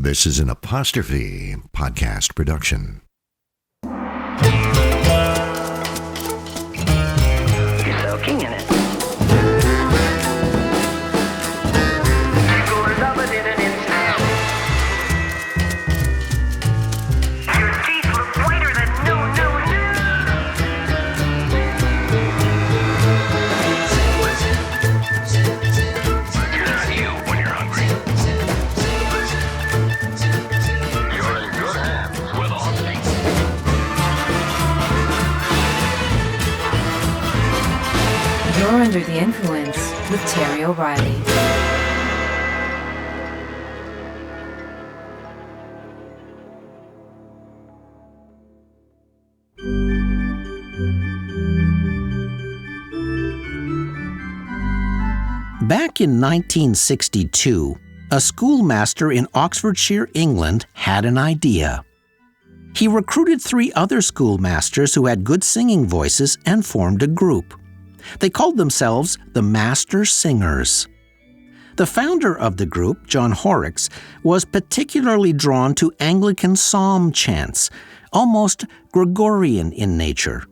This is an Apostrophe podcast production. You're soaking in it. Go love it in an instant. Your teeth look whiter than new. You're not you when you're hungry. You're in good hands with Austin. You're Under the Influence with Terry O'Reilly. Back in 1962, a schoolmaster in Oxfordshire, England, had an idea. He recruited 3 other schoolmasters who had good singing voices and formed a group. They called themselves the Master Singers. The founder of the group, John Horrocks, was particularly drawn to Anglican psalm chants, almost Gregorian in nature.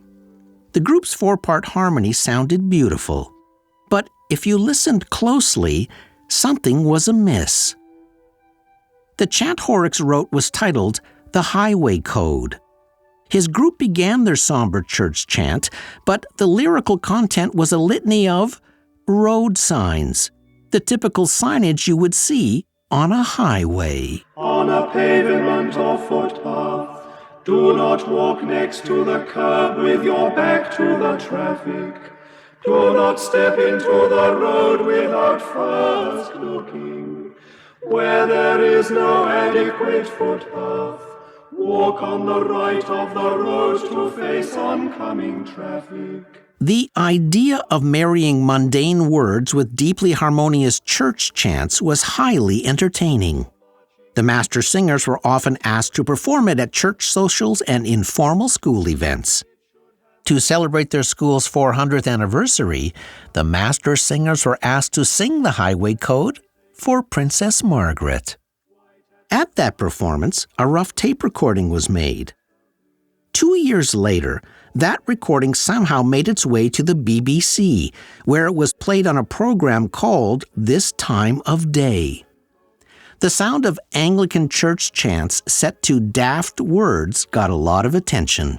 The group's 4-part harmony sounded beautiful. But if you listened closely, something was amiss. The chant Horrocks wrote was titled The Highway Code. His group began their somber church chant, but the lyrical content was a litany of road signs, the typical signage you would see on a highway. On a pavement or footpath, do not walk next to the curb with your back to the traffic. Do not step into the road without first looking. Where there is no adequate footpath, walk on the right of the road to face oncoming traffic. The idea of marrying mundane words with deeply harmonious church chants was highly entertaining. The master singers were often asked to perform it at church socials and informal school events. To celebrate their school's 400th anniversary, the master singers were asked to sing the Highway Code for Princess Margaret. At that performance, a rough tape recording was made. 2 years later, that recording somehow made its way to the BBC, where it was played on a program called This Time of Day. The sound of Anglican church chants set to daft words got a lot of attention.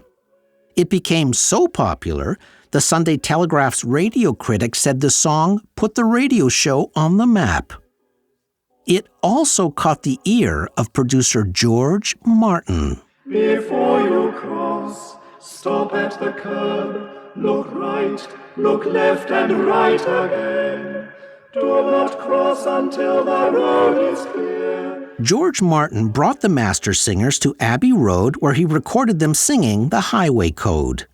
It became so popular, the Sunday Telegraph's radio critic said the song put the radio show on the map. It also caught the ear of producer George Martin. Before you cross, stop at the curb, look right, look left and right again. Do not cross until the road is clear. George Martin brought the master singers to Abbey Road, where he recorded them singing the Highway Code.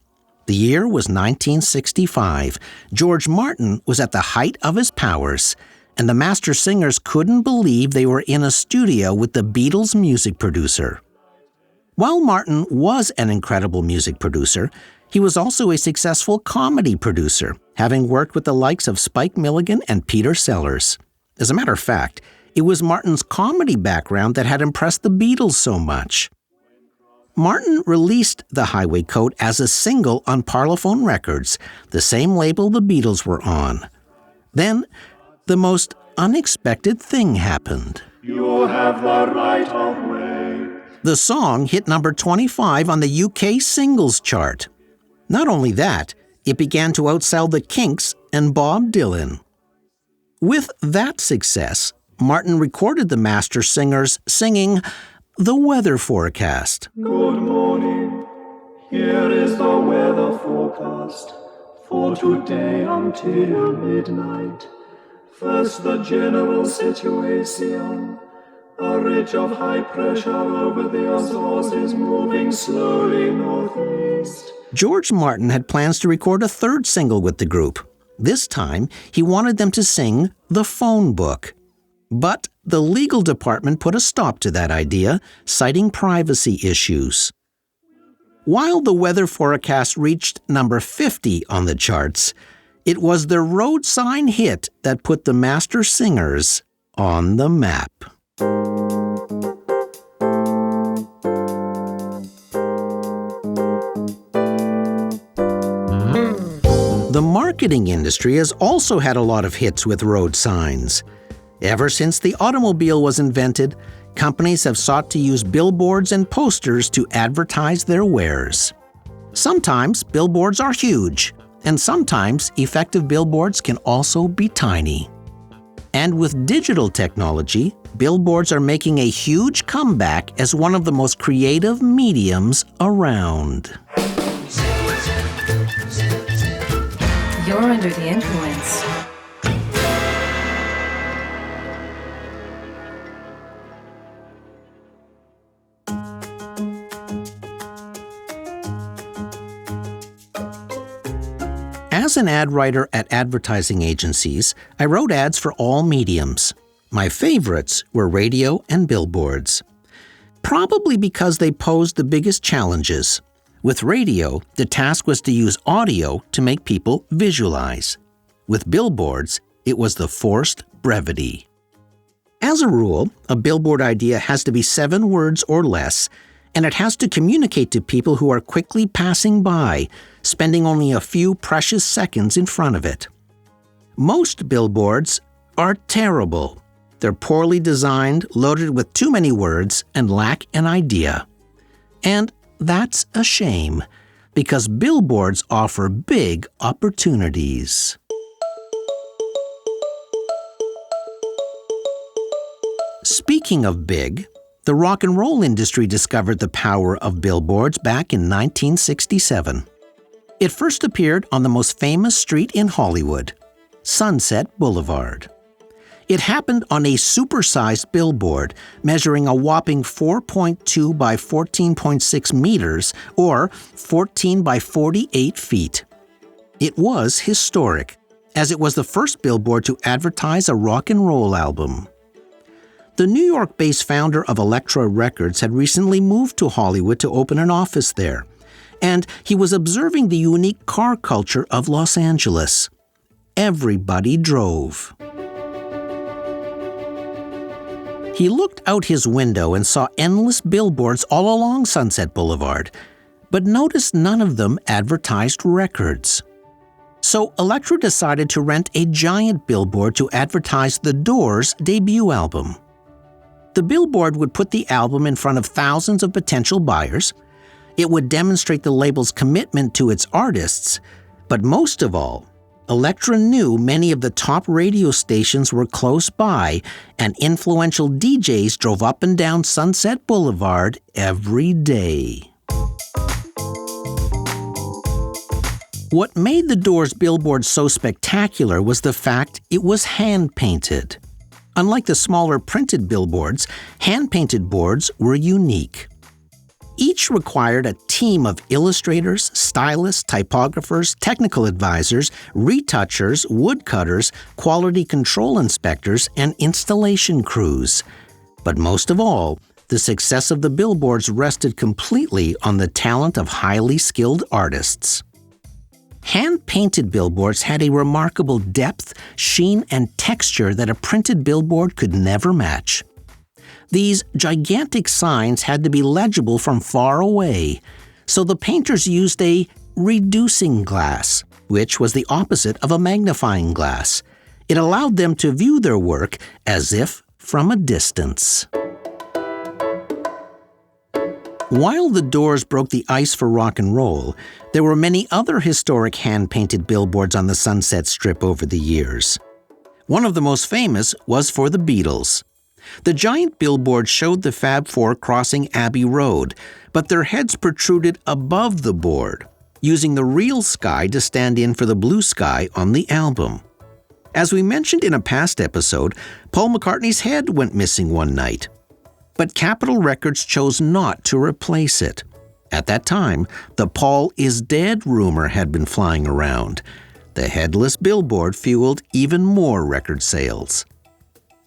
The year was 1965. George Martin was at the height of his powers, and the master singers couldn't believe they were in a studio with the Beatles' music producer. While Martin was an incredible music producer, he was also a successful comedy producer, having worked with the likes of Spike Milligan and Peter Sellers. As a matter of fact, it was Martin's comedy background that had impressed the Beatles so much. Martin released the Highway Code as a single on Parlophone Records, the same label the Beatles were on. Then, the most unexpected thing happened. You have the right of way. The song hit number 25 on the UK singles chart. Not only that, it began to outsell the Kinks and Bob Dylan. With that success, Martin recorded the master singers singing the weather forecast. Good morning. Here is the weather forecast for today until midnight. First, the general situation. A ridge of high pressure over the Azores is moving slowly northeast. George Martin had plans to record a third single with the group. This time, he wanted them to sing The Phone Book. But the legal department put a stop to that idea, citing privacy issues. While the weather forecast reached number 50 on the charts, it was the road sign hit that put the master singers on the map. marketing industry has also had a lot of hits with road signs. Ever since the automobile was invented, companies have sought to use billboards and posters to advertise their wares. Sometimes billboards are huge, and sometimes effective billboards can also be tiny. And with digital technology, billboards are making a huge comeback as one of the most creative mediums around. You're under the influence. As an ad writer at advertising agencies, I wrote ads for all mediums. My favorites were radio and billboards. Probably because they posed the biggest challenges. With radio, the task was to use audio to make people visualize. With billboards, it was the forced brevity. As a rule, a billboard idea has to be 7 words or less, and it has to communicate to people who are quickly passing by, spending only a few precious seconds in front of it. Most billboards are terrible. They're poorly designed, loaded with too many words, and lack an idea. And that's a shame, because billboards offer big opportunities. Speaking of big, the rock and roll industry discovered the power of billboards back in 1967. It first appeared on the most famous street in Hollywood, Sunset Boulevard. It happened on a supersized billboard measuring a whopping 4.2 by 14.6 meters or 14 by 48 feet. It was historic, as it was the first billboard to advertise a rock and roll album. The New York-based founder of Elektra Records had recently moved to Hollywood to open an office there, and he was observing the unique car culture of Los Angeles. Everybody drove. He looked out his window and saw endless billboards all along Sunset Boulevard, but noticed none of them advertised records. So Elektra decided to rent a giant billboard to advertise The Doors' debut album. The billboard would put the album in front of thousands of potential buyers. It would demonstrate the label's commitment to its artists, but most of all, Elektra knew many of the top radio stations were close by, and influential DJs drove up and down Sunset Boulevard every day. What made the Doors' billboard so spectacular was the fact it was hand-painted. Unlike the smaller printed billboards, hand-painted boards were unique. Each required a team of illustrators, stylists, typographers, technical advisors, retouchers, woodcutters, quality control inspectors, and installation crews. But most of all, the success of the billboards rested completely on the talent of highly skilled artists. Hand-painted billboards had a remarkable depth, sheen, and texture that a printed billboard could never match. These gigantic signs had to be legible from far away, so the painters used a reducing glass, which was the opposite of a magnifying glass. It allowed them to view their work as if from a distance. While the Doors broke the ice for rock and roll, there were many other historic hand-painted billboards on the Sunset Strip over the years. One of the most famous was for the Beatles. The giant billboard showed the Fab Four crossing Abbey Road, but their heads protruded above the board, using the real sky to stand in for the blue sky on the album. As we mentioned in a past episode, Paul McCartney's head went missing one night. But Capitol Records chose not to replace it. At that time, the Paul is dead rumor had been flying around. The headless billboard fueled even more record sales.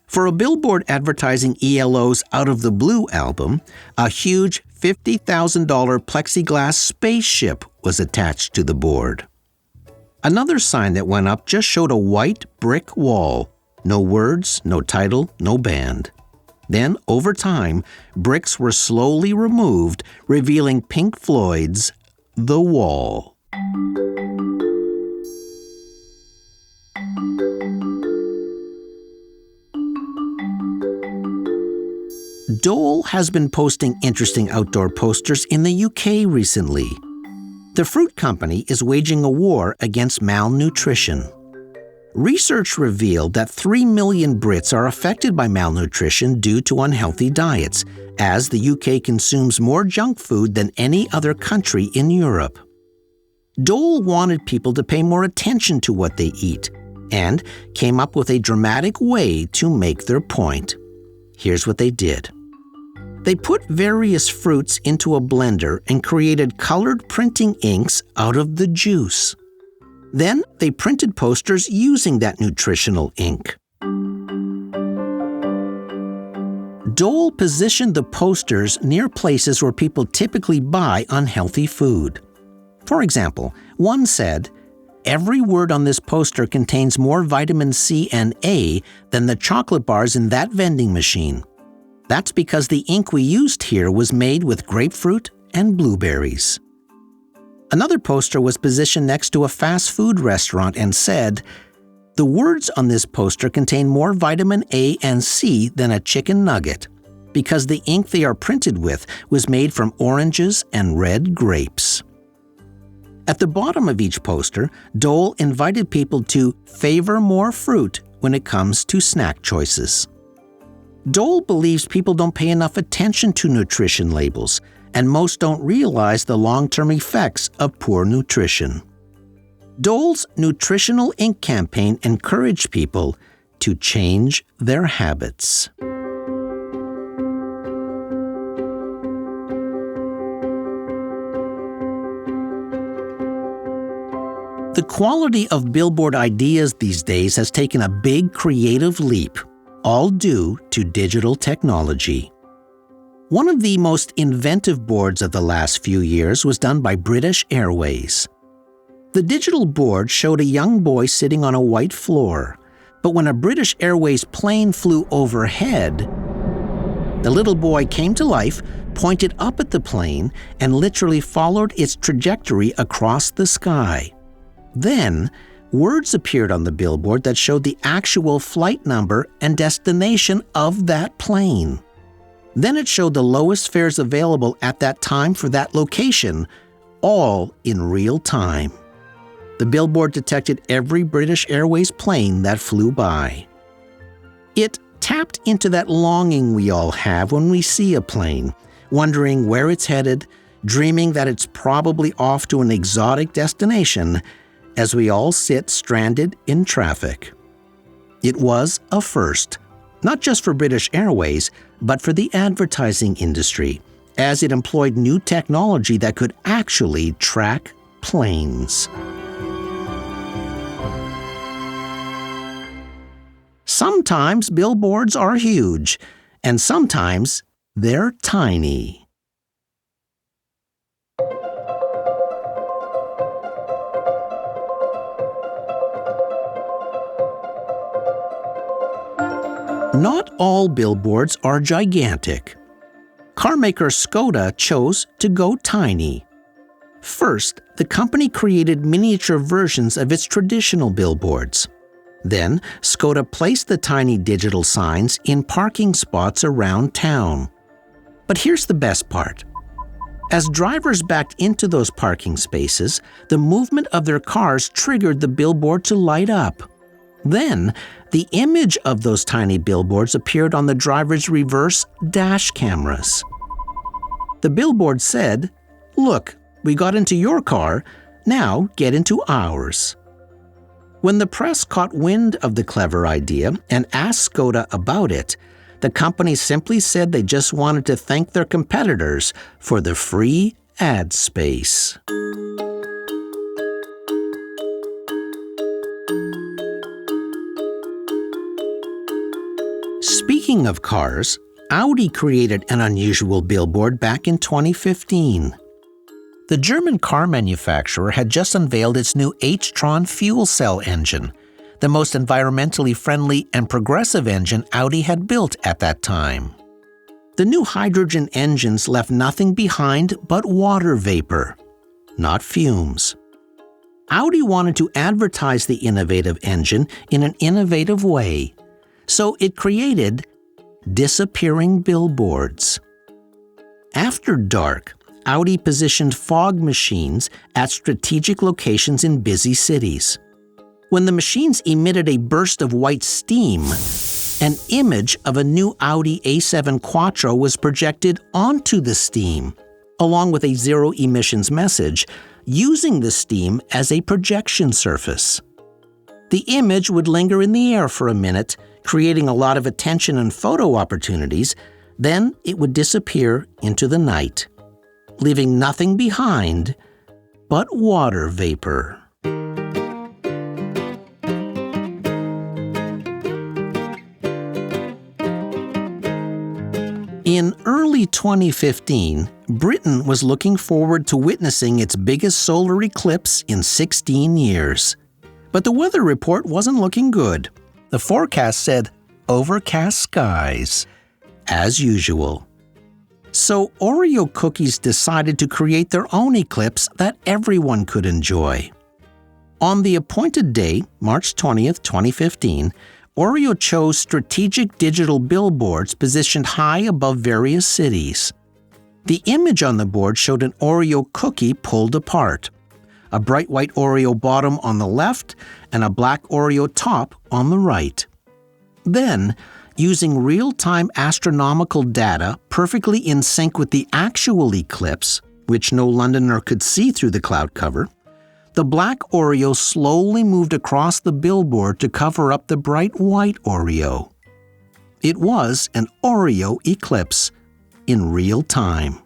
For a billboard advertising ELO's Out of the Blue album, a huge $50,000 plexiglass spaceship was attached to the board. Another sign that went up just showed a white brick wall. No words, no title, no band. Then, over time, bricks were slowly removed, revealing Pink Floyd's The Wall. Dole has been posting interesting outdoor posters in the UK recently. The fruit company is waging a war against malnutrition. Research revealed that 3 million Brits are affected by malnutrition due to unhealthy diets, as the UK consumes more junk food than any other country in Europe. Dole wanted people to pay more attention to what they eat, and came up with a dramatic way to make their point. Here's what they did. They put various fruits into a blender and created colored printing inks out of the juice. Then they printed posters using that nutritional ink. Dole positioned the posters near places where people typically buy unhealthy food. For example, one said, "Every word on this poster contains more vitamin C and A than the chocolate bars in that vending machine. That's because the ink we used here was made with grapefruit and blueberries." Another poster was positioned next to a fast food restaurant and said, "The words on this poster contain more vitamin A and C than a chicken nugget, because the ink they are printed with was made from oranges and red grapes." At the bottom of each poster, Dole invited people to favor more fruit when it comes to snack choices. Dole believes people don't pay enough attention to nutrition labels, and most don't realize the long-term effects of poor nutrition. Dole's nutritional ink campaign encouraged people to change their habits. The quality of Billboard Ideas these days has taken a big creative leap, all due to digital technology. One of the most inventive boards of the last few years was done by British Airways. The digital board showed a young boy sitting on a white floor, but when a British Airways plane flew overhead, the little boy came to life, pointed up at the plane, and literally followed its trajectory across the sky. Then, words appeared on the billboard that showed the actual flight number and destination of that plane. Then it showed the lowest fares available at that time for that location, all in real time. The billboard detected every British Airways plane that flew by. It tapped into that longing we all have when we see a plane, wondering where it's headed, dreaming that it's probably off to an exotic destination, as we all sit stranded in traffic. It was a first, not just for British Airways, but for the advertising industry, as it employed new technology that could actually track planes. Sometimes billboards are huge, and sometimes they're tiny. Not all billboards are gigantic. Carmaker Skoda chose to go tiny. First, the company created miniature versions of its traditional billboards. Then, Skoda placed the tiny digital signs in parking spots around town. But here's the best part. As drivers backed into those parking spaces, the movement of their cars triggered the billboard to light up. Then, the image of those tiny billboards appeared on the driver's reverse dash cameras. The billboard said, "Look, we got into your car, now get into ours." When the press caught wind of the clever idea and asked Skoda about it, the company simply said they just wanted to thank their competitors for the free ad space. Speaking of cars, Audi created an unusual billboard back in 2015. The German car manufacturer had just unveiled its new H-Tron fuel cell engine, the most environmentally friendly and progressive engine Audi had built at that time. The new hydrogen engines left nothing behind but water vapor, not fumes. Audi wanted to advertise the innovative engine in an innovative way, so it created disappearing billboards. After dark, Audi positioned fog machines at strategic locations in busy cities. When the machines emitted a burst of white steam, an image of a new Audi A7 Quattro was projected onto the steam, along with a zero emissions message, using the steam as a projection surface. The image would linger in the air for a minute, creating a lot of attention and photo opportunities. Then it would disappear into the night, leaving nothing behind but water vapor. In early 2015, Britain was looking forward to witnessing its biggest solar eclipse in 16 years. But the weather report wasn't looking good. The forecast said overcast skies, as usual. So Oreo cookies decided to create their own eclipse that everyone could enjoy. On the appointed day, March 20th, 2015, Oreo chose strategic digital billboards positioned high above various cities. The image on the board showed an Oreo cookie pulled apart, a bright white Oreo bottom on the left and a black Oreo top on the right. Then, using real-time astronomical data perfectly in sync with the actual eclipse, which no Londoner could see through the cloud cover, the black Oreo slowly moved across the billboard to cover up the bright white Oreo. It was an Oreo eclipse in real time.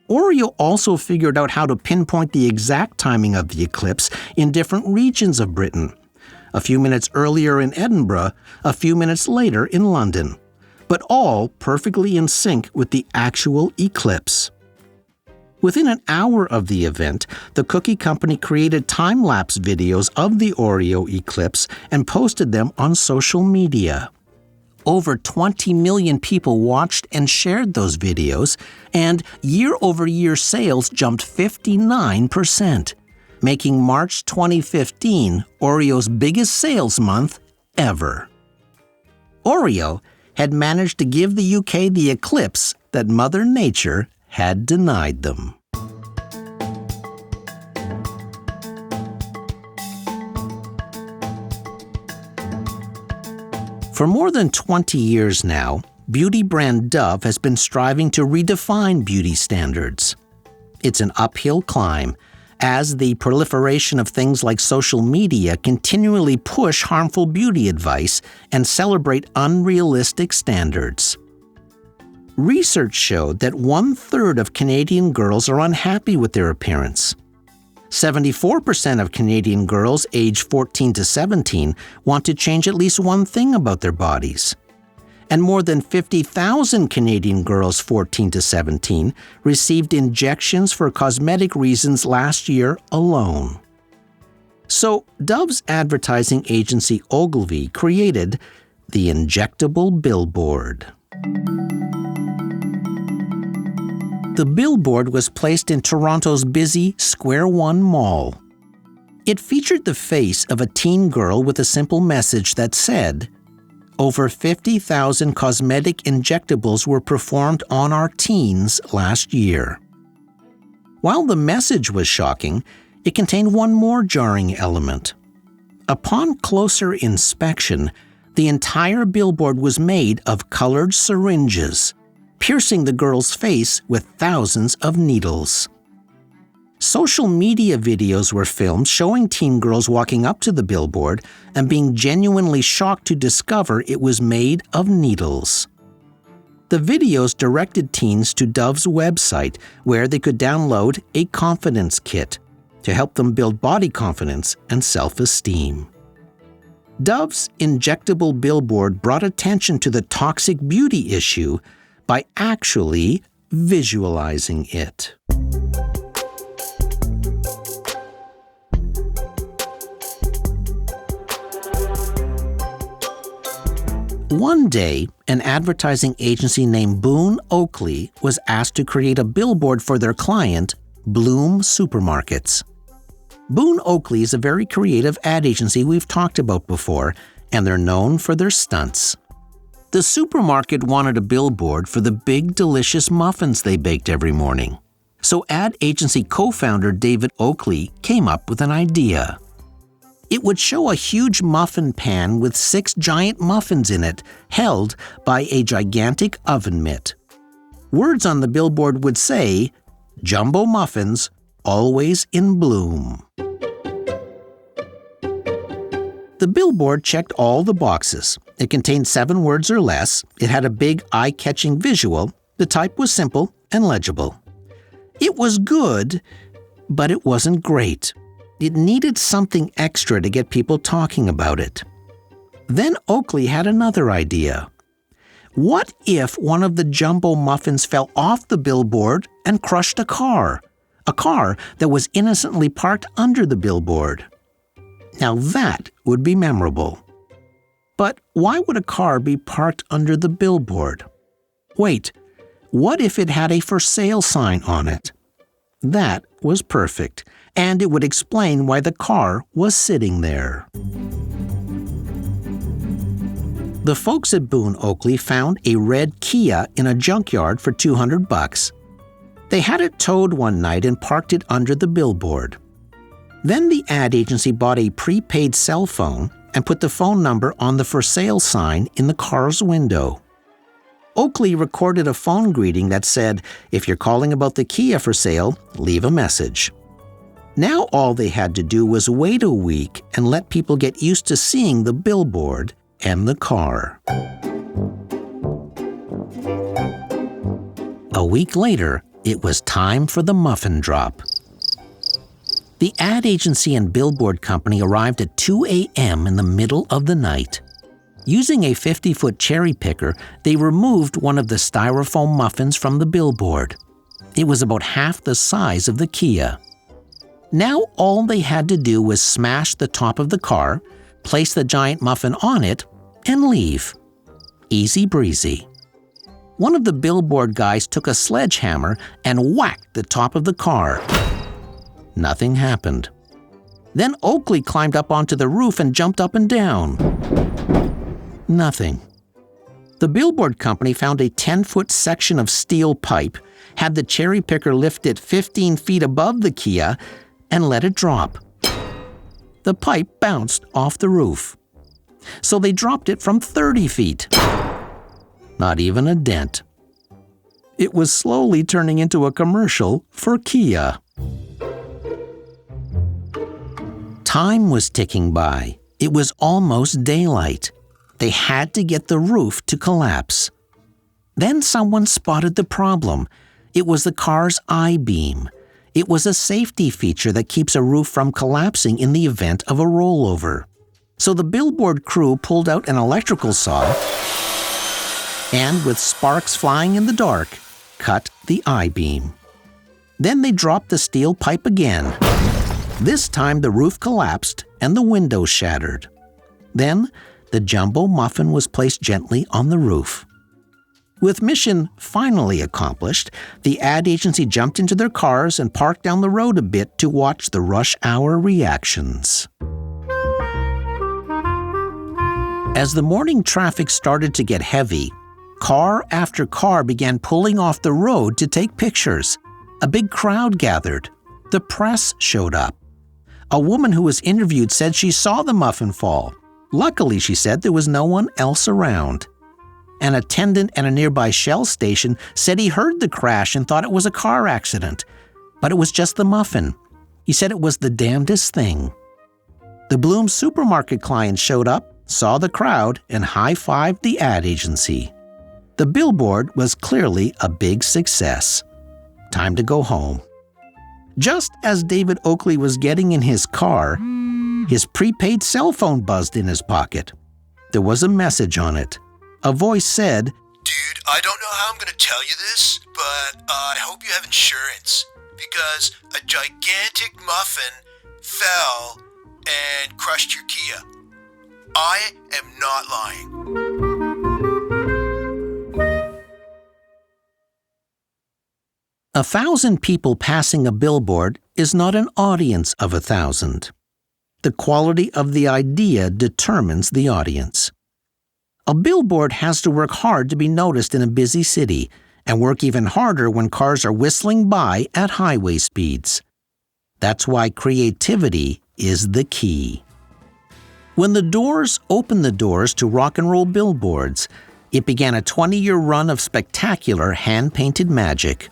Oreo also figured out how to pinpoint the exact timing of the eclipse in different regions of Britain. A few minutes earlier in Edinburgh, a few minutes later in London, but all perfectly in sync with the actual eclipse. Within an hour of the event, the cookie company created time-lapse videos of the Oreo eclipse and posted them on social media. Over 20 million people watched and shared those videos, and year-over-year sales jumped 59%, making March 2015 Oreo's biggest sales month ever. Oreo had managed to give the UK the eclipse that Mother Nature had denied them. For more than 20 years now, beauty brand Dove has been striving to redefine beauty standards. It's an uphill climb, as the proliferation of things like social media continually push harmful beauty advice and celebrate unrealistic standards. Research showed that 1/3 of Canadian girls are unhappy with their appearance. 74% of Canadian girls aged 14 to 17 want to change at least one thing about their bodies. And more than 50,000 Canadian girls 14 to 17 received injections for cosmetic reasons last year alone. So Dove's advertising agency Ogilvy created the Injectable Billboard. The billboard was placed in Toronto's busy Square One Mall. It featured the face of a teen girl with a simple message that said, "Over 50,000 cosmetic injectables were performed on our teens last year." While the message was shocking, it contained one more jarring element. Upon closer inspection, the entire billboard was made of colored syringes, piercing the girl's face with thousands of needles. Social media videos were filmed showing teen girls walking up to the billboard and being genuinely shocked to discover it was made of needles. The videos directed teens to Dove's website, where they could download a confidence kit to help them build body confidence and self-esteem. Dove's Injectable Billboard brought attention to the toxic beauty issue by actually visualizing it. One day, an advertising agency named Boone Oakley was asked to create a billboard for their client, Bloom Supermarkets. Boone Oakley is a very creative ad agency we've talked about before, and they're known for their stunts. The supermarket wanted a billboard for the big, delicious muffins they baked every morning. So ad agency co-founder David Oakley came up with an idea. It would show a huge muffin pan with 6 giant muffins in it, held by a gigantic oven mitt. Words on the billboard would say, "Jumbo muffins, always in bloom." The billboard checked all the boxes. It contained 7 words or less. It had a big, eye-catching visual. The type was simple and legible. It was good, but it wasn't great. It needed something extra to get people talking about it. Then Oakley had another idea. What if one of the jumbo muffins fell off the billboard and crushed a car that was innocently parked under the billboard? Now that would be memorable. But why would a car be parked under the billboard? Wait, what if it had a for sale sign on it? That was perfect, and it would explain why the car was sitting there. The folks at Boone Oakley found a red Kia in a junkyard for $200. They had it towed one night and parked it under the billboard. Then the ad agency bought a prepaid cell phone and put the phone number on the for sale sign in the car's window. Oakley recorded a phone greeting that said, "If you're calling about the Kia for sale, leave a message." Now all they had to do was wait a week and let people get used to seeing the billboard and the car. A week later, it was time for the muffin drop. The ad agency and billboard company arrived at 2 a.m. in the middle of the night. Using a 50-foot cherry picker, they removed one of the styrofoam muffins from the billboard. It was about half the size of the Kia. Now all they had to do was smash the top of the car, place the giant muffin on it, and leave. Easy breezy. One of the billboard guys took a sledgehammer and whacked the top of the car. Nothing happened. Then Oakley climbed up onto the roof and jumped up and down. Nothing. The billboard company found a 10-foot section of steel pipe, had the cherry picker lift it 15 feet above the Kia, and let it drop. The pipe bounced off the roof. So they dropped it from 30 feet. Not even a dent. It was slowly turning into a commercial for Kia. Time was ticking by. It was almost daylight. They had to get the roof to collapse. Then someone spotted the problem. It was the car's I-beam. It was a safety feature that keeps a roof from collapsing in the event of a rollover. So the billboard crew pulled out an electrical saw and, with sparks flying in the dark, cut the I-beam. Then they dropped the steel pipe again. This time the roof collapsed and the windows shattered. Then the jumbo muffin was placed gently on the roof. With mission finally accomplished, the ad agency jumped into their cars and parked down the road a bit to watch the rush hour reactions. As the morning traffic started to get heavy, car after car began pulling off the road to take pictures. A big crowd gathered. The press showed up. A woman who was interviewed said she saw the muffin fall. Luckily, she said, there was no one else around. An attendant at a nearby Shell station said he heard the crash and thought it was a car accident, but it was just the muffin. He said it was the damnedest thing. The Bloom supermarket clients showed up, saw the crowd, and high-fived the ad agency. The billboard was clearly a big success. Time to go home. Just as David Oakley was getting in his car, his prepaid cell phone buzzed in his pocket. There was a message on it. A voice said, "Dude, I don't know how I'm going to tell you this, but I hope you have insurance, because a gigantic muffin fell and crushed your Kia. I am not lying." A 1,000 people passing a billboard is not an audience of 1,000. The quality of the idea determines the audience. A billboard has to work hard to be noticed in a busy city, and work even harder when cars are whistling by at highway speeds. That's why creativity is the key. When the Doors opened the doors to rock and roll billboards, it began a 20-year run of spectacular hand-painted magic.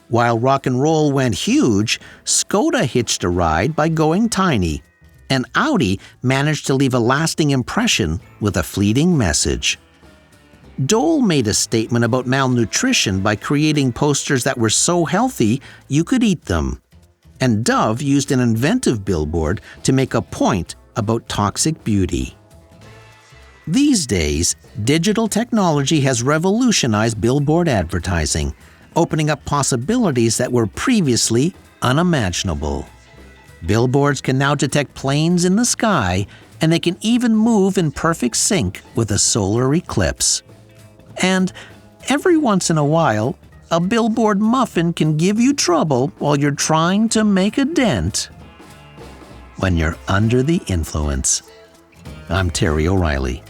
While rock and roll went huge, Skoda hitched a ride by going tiny, and Audi managed to leave a lasting impression with a fleeting message. Dole made a statement about malnutrition by creating posters that were so healthy you could eat them. And Dove used an inventive billboard to make a point about toxic beauty. These days, digital technology has revolutionized billboard advertising, opening up possibilities that were previously unimaginable. Billboards can now detect planes in the sky, and they can even move in perfect sync with a solar eclipse. And every once in a while, a billboard muffin can give you trouble while you're trying to make a dent. When you're under the influence. I'm Terry O'Reilly.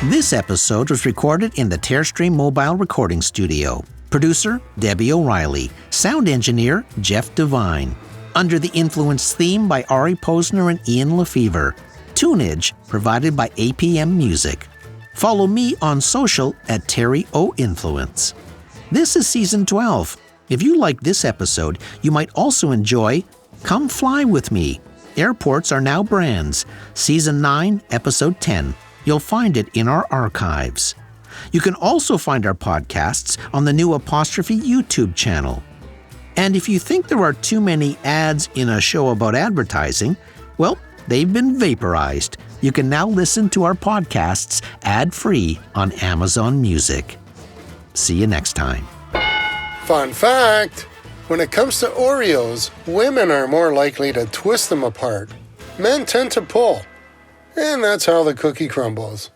This episode was recorded in the Tearstream Mobile Recording Studio. Producer, Debbie O'Reilly. Sound engineer, Jeff Devine. Under the Influence theme by Ari Posner and Ian Lefevre. Tunage provided by APM Music. Follow me on social at Terry O Influence. This is Season 12. If you like this episode, you might also enjoy Come Fly With Me. Airports Are Now Brands. Season 9, Episode 10. You'll find it in our archives. You can also find our podcasts on the new Apostrophe YouTube channel. And if you think there are too many ads in a show about advertising, well, they've been vaporized. You can now listen to our podcasts ad-free on Amazon Music. See you next time. Fun fact, when it comes to Oreos, women are more likely to twist them apart. Men tend to pull. And that's how the cookie crumbles.